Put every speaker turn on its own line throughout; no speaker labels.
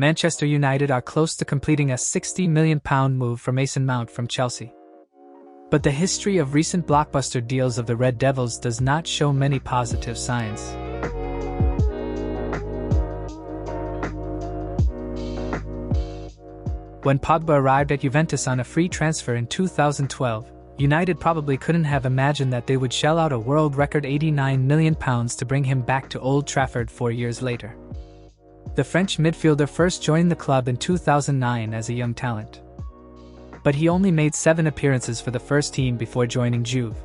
Manchester United are close to completing a £60 million move for Mason Mount from Chelsea. But the history of recent blockbuster deals of the Red Devils does not show many positive signs. When Pogba arrived at Juventus on a free transfer in 2012, United probably couldn't have imagined that they would shell out a world record £89 million to bring him back to Old Trafford 4 years later. The French midfielder first joined the club in 2009 as a young talent. But he only made 7 appearances for the first team before joining Juve.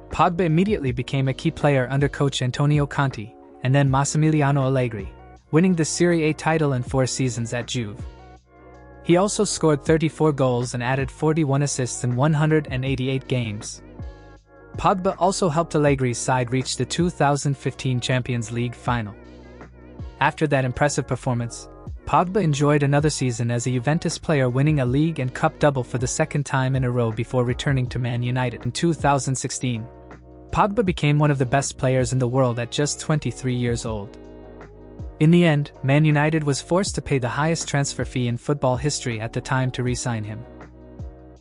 Pogba immediately became a key player under coach Antonio Conte, and then Massimiliano Allegri, winning the Serie A title in 4 seasons at Juve. He also scored 34 goals and added 41 assists in 188 games. Pogba also helped Allegri's side reach the 2015 Champions League final. After that impressive performance, Pogba enjoyed another season as a Juventus player, winning a league and cup double for the second time in a row before returning to Man United in 2016. Pogba became one of the best players in the world at just 23 years old. In the end, Man United was forced to pay the highest transfer fee in football history at the time to re-sign him.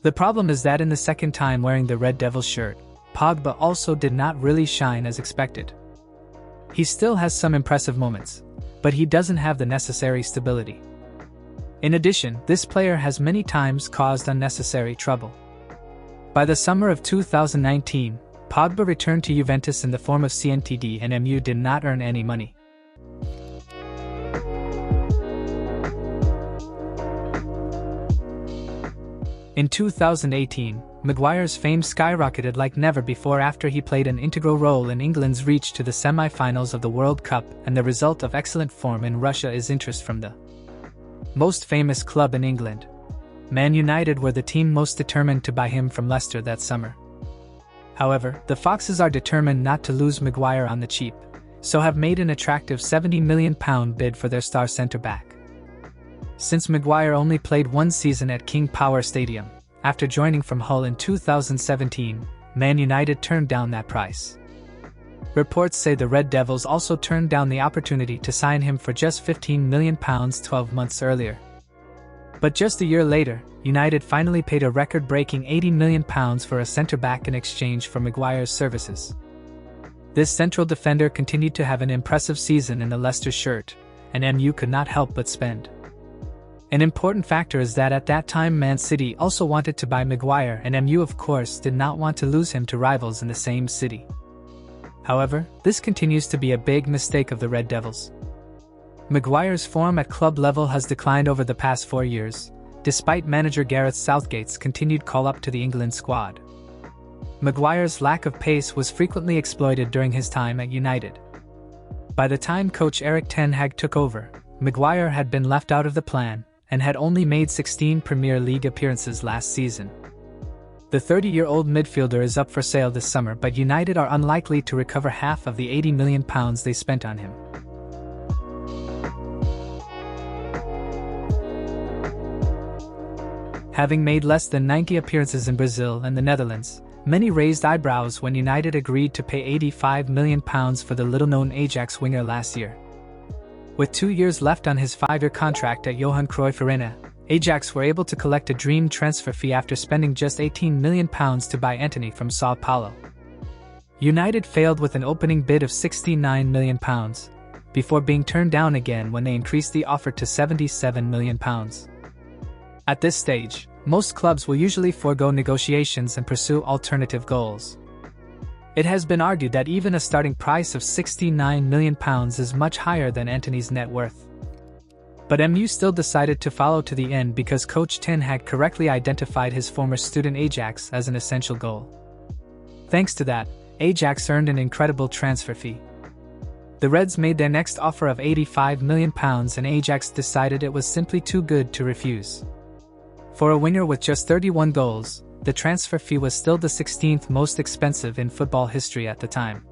The problem is that in the second time wearing the Red Devils shirt, Pogba also did not really shine as expected. He still has some impressive moments, but he doesn't have the necessary stability. In addition, this player has many times caused unnecessary trouble. By the summer of 2019, Pogba returned to Juventus in the form of CNTD, and MU did not earn any money. In 2018, Maguire's fame skyrocketed like never before after he played an integral role in England's reach to the semi-finals of the World Cup, and the result of excellent form in Russia is interest from the most famous club in England. Man United were the team most determined to buy him from Leicester that summer. However, the Foxes are determined not to lose Maguire on the cheap, so have made an attractive £70 million bid for their star centre-back. Since Maguire only played 1 season at King Power Stadium, after joining from Hull in 2017, Man United turned down that price. Reports say the Red Devils also turned down the opportunity to sign him for just £15 million 12 months earlier. But just a year later, United finally paid a record-breaking £80 million for a centre-back in exchange for Maguire's services. This central defender continued to have an impressive season in the Leicester shirt, and MU could not help but spend. An important factor is that at that time Man City also wanted to buy Maguire, and MU of course did not want to lose him to rivals in the same city. However, this continues to be a big mistake of the Red Devils. Maguire's form at club level has declined over the past 4 years, despite manager Gareth Southgate's continued call-up to the England squad. Maguire's lack of pace was frequently exploited during his time at United. By the time coach Erik ten Hag took over, Maguire had been left out of the plan, and had only made 16 Premier League appearances last season. The 30-year-old midfielder is up for sale this summer, but United are unlikely to recover half of the £80 million they spent on him. Having made less than 90 appearances in Brazil and the Netherlands, many raised eyebrows when United agreed to pay £85 million for the little-known Ajax winger last year. With 2 years left on his 5-year contract at Johan Cruyff Arena, Ajax were able to collect a dream transfer fee after spending just £18 million to buy Antony from Sao Paulo. United failed with an opening bid of £69 million, before being turned down again when they increased the offer to £77 million. At this stage, most clubs will usually forego negotiations and pursue alternative goals. It has been argued that even a starting price of £69 million is much higher than Antony's net worth. But MU still decided to follow to the end because coach Ten Hag correctly identified his former student Ajax as an essential goal. Thanks to that, Ajax earned an incredible transfer fee. The Reds made their next offer of £85 million, and Ajax decided it was simply too good to refuse. For a winger with just 31 goals, the transfer fee was still the 16th most expensive in football history at the time.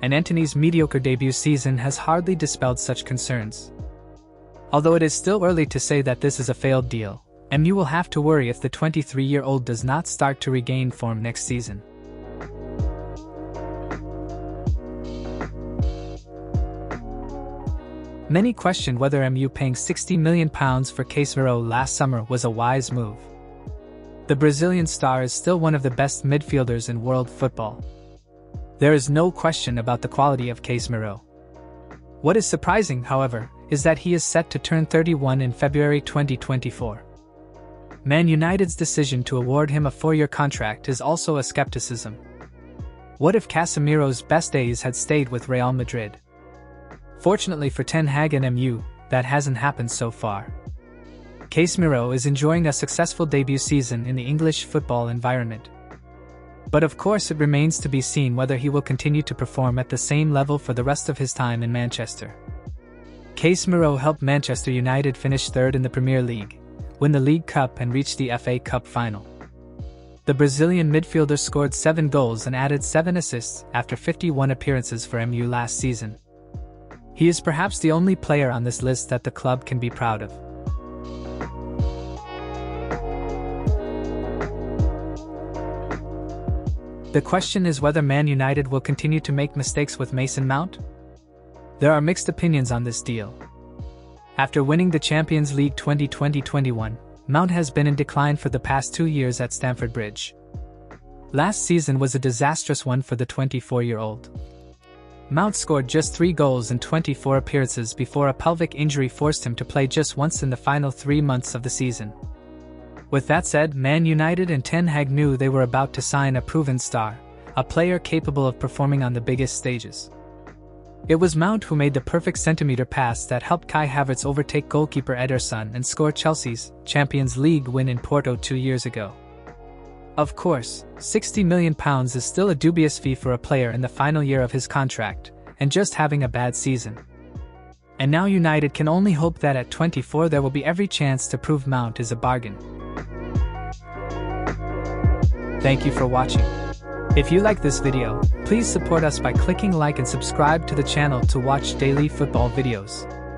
And Antony's mediocre debut season has hardly dispelled such concerns. Although it is still early to say that this is a failed deal, MU will have to worry if the 23-year-old does not start to regain form next season. Many questioned whether MU paying £60 million for Casemiro last summer was a wise move. The Brazilian star is still one of the best midfielders in world football. There is no question about the quality of Casemiro. What is surprising, however, is that he is set to turn 31 in February 2024. Man United's decision to award him a 4-year contract is also a skepticism. What if Casemiro's best days had stayed with Real Madrid? Fortunately for Ten Hag and MU, that hasn't happened so far. Casemiro is enjoying a successful debut season in the English football environment. But of course it remains to be seen whether he will continue to perform at the same level for the rest of his time in Manchester. Casemiro helped Manchester United finish third in the Premier League, win the League Cup and reach the FA Cup final. The Brazilian midfielder scored 7 goals and added 7 assists after 51 appearances for MU last season. He is perhaps the only player on this list that the club can be proud of. The question is whether Man United will continue to make mistakes with Mason Mount? There are mixed opinions on this deal. After winning the Champions League 2020-21, Mount has been in decline for the past 2 years at Stamford Bridge. Last season was a disastrous one for the 24-year-old. Mount scored just 3 goals in 24 appearances before a pelvic injury forced him to play just once in the final 3 months of the season. With that said, Man United and Ten Hag knew they were about to sign a proven star, a player capable of performing on the biggest stages. It was Mount who made the perfect centimeter pass that helped Kai Havertz overtake goalkeeper Ederson and score Chelsea's Champions League win in Porto 2 years ago. Of course, £60 million is still a dubious fee for a player in the final year of his contract, and just having a bad season. And now United can only hope that at 24 there will be every chance to prove Mount is a bargain. Thank you for watching. If you like this video, please support us by clicking like and subscribe to the channel to watch daily football videos.